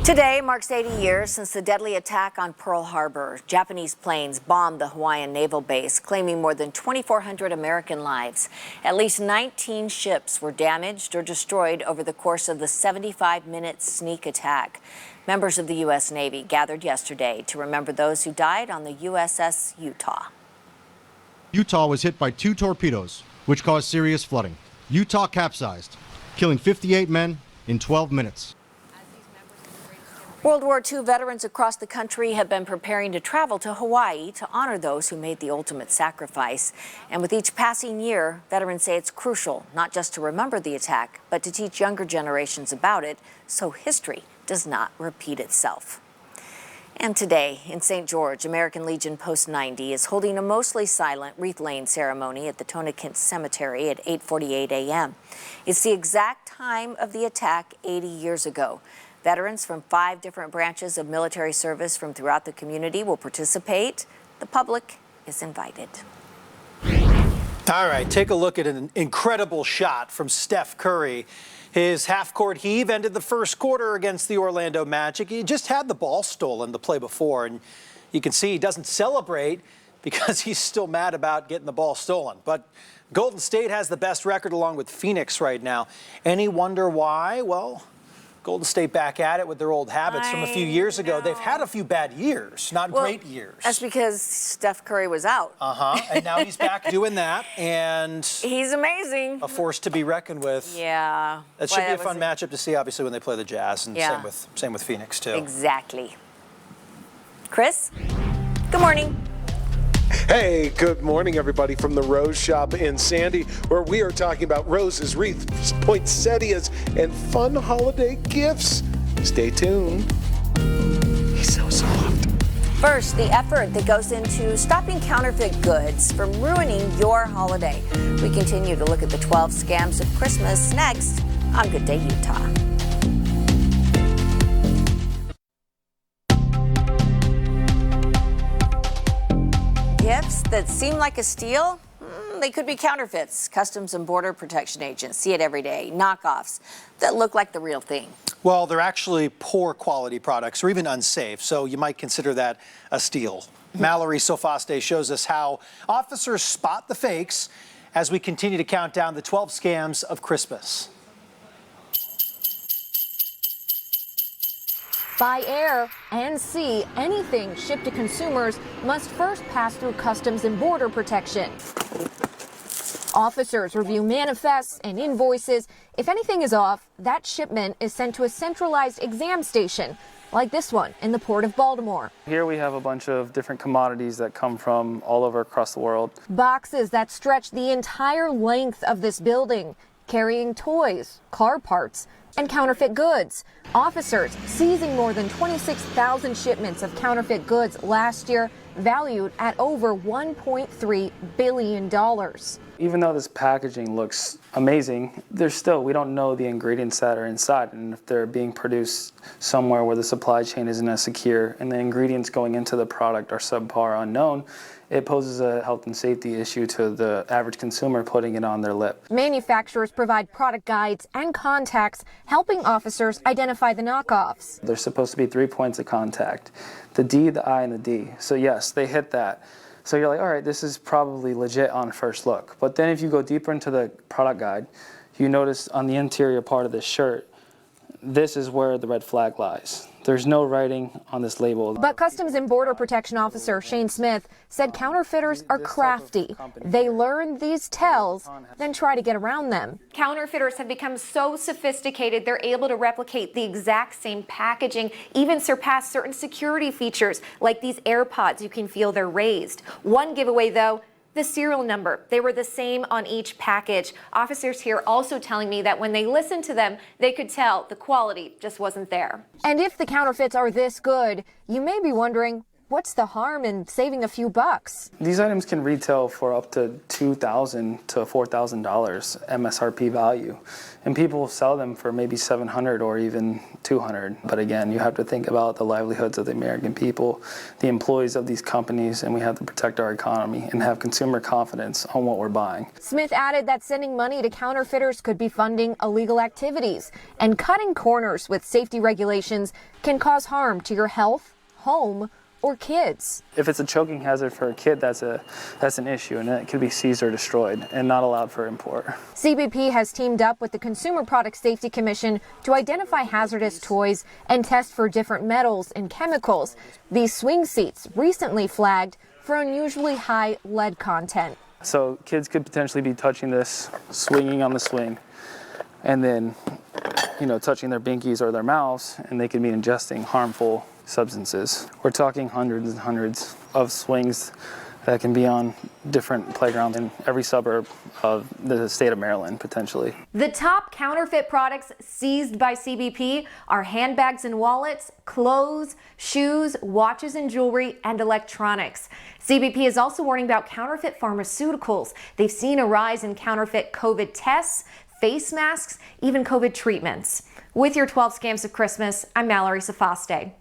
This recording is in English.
Today marks 80 years since the deadly attack on Pearl Harbor. Japanese planes bombed the Hawaiian naval base, claiming more than 2,400 American lives. At least 19 ships were damaged or destroyed over the course of the 75-minute sneak attack. Members of the U.S. Navy gathered yesterday to remember those who died on the USS Utah. Utah was hit by 2 torpedoes, which caused serious flooding. Utah capsized, killing 58 men in 12 minutes. World War II veterans across the country have been preparing to travel to Hawaii to honor those who made the ultimate sacrifice. And with each passing year, veterans say it's crucial not just to remember the attack, but to teach younger generations about it so history does not repeat itself. And today in St. George, American Legion Post 90 is holding a mostly silent wreath-laying ceremony at the Tonakent Cemetery at 8:48 a.m. It's the exact time of the attack 80 years ago. Veterans from 5 different branches of military service from throughout the community will participate. The public is invited. All right, take a look at an incredible shot from Steph Curry. His half-court heave ended the first quarter against the Orlando Magic. He just had the ball stolen the play before, and you can see he doesn't celebrate because he's still mad about getting the ball stolen. But Golden State has the best record along with Phoenix right now. Any wonder why? Well, Golden State back at it with their old habits from a few years ago. They've had a few bad years, not great years. That's because Steph Curry was out. And now he's back doing that, and he's amazing. A force to be reckoned with. Yeah. That should be a fun matchup to see, obviously, when they play the Jazz, and same with Phoenix, too. Exactly. Chris, good morning. Hey, good morning, everybody, from the Rose Shop in Sandy, where we are talking about roses, wreaths, poinsettias, and fun holiday gifts. Stay tuned. He's so soft. First, the effort that goes into stopping counterfeit goods from ruining your holiday. We continue to look at the 12 scams of Christmas next on Good Day Utah. Gifts that seem like a steal, they could be counterfeits. Customs and Border Protection agents see it every day. Knockoffs that look like the real thing. Well, they're actually poor quality products or even unsafe, so you might consider that a steal. Mallory Sofaste shows us how officers spot the fakes as we continue to count down the 12 scams of Christmas. By air and sea, anything shipped to consumers must first pass through Customs and Border Protection. Officers review manifests and invoices. If anything is off, that shipment is sent to a centralized exam station, like this one in the Port of Baltimore. Here we have a bunch of different commodities that come from all over across the world. Boxes that stretch the entire length of this building, carrying toys, car parts, and counterfeit goods. Officers seizing more than 26,000 shipments of counterfeit goods last year, valued at over $1.3 billion. Even though this packaging looks amazing, we don't know the ingredients that are inside, and if they're being produced somewhere where the supply chain isn't as secure and the ingredients going into the product are subpar, unknown, it poses a health and safety issue to the average consumer putting it on their lip. Manufacturers provide product guides and contacts, helping officers identify the knockoffs. There's supposed to be 3 points of contact, the D, the I, and the D. So yes, they hit that. So you're like, all right, this is probably legit on first look. But then if you go deeper into the product guide, you notice on the interior part of this shirt, this is where the red flag lies. There's no writing on this label. But Customs and Border Protection Officer Shane Smith said counterfeiters are crafty. They learn these tells, then try to get around them. Counterfeiters have become so sophisticated, they're able to replicate the exact same packaging, even surpass certain security features, like these AirPods. You can feel they're raised. One giveaway, though, the serial number. They were the same on each package. Officers here also telling me that when they listened to them, they could tell the quality just wasn't there. And if the counterfeits are this good, you may be wondering, what's the harm in saving a few bucks? These items can retail for up to $2,000 to $4,000 MSRP value, and people sell them for maybe $700 or even $200. But again, you have to think about the livelihoods of the American people, the employees of these companies, and we have to protect our economy and have consumer confidence on what we're buying. Smith added that sending money to counterfeiters could be funding illegal activities, and cutting corners with safety regulations can cause harm to your health, home, or kids. If it's a choking hazard for a kid, that's an issue, and it could be seized or destroyed and not allowed for import. CBP has teamed up with the Consumer Product Safety Commission to identify hazardous toys and test for different metals and chemicals. These swing seats recently flagged for unusually high lead content. So kids could potentially be touching this, swinging on the swing, and then, touching their binkies or their mouths, and they could be ingesting harmful substances. We're talking hundreds and hundreds of swings that can be on different playgrounds in every suburb of the state of Maryland, potentially. The top counterfeit products seized by CBP are handbags and wallets, clothes, shoes, watches and jewelry, and electronics. CBP is also warning about counterfeit pharmaceuticals. They've seen a rise in counterfeit COVID tests, face masks, even COVID treatments. With your 12 scams of Christmas, I'm Mallory Safaste.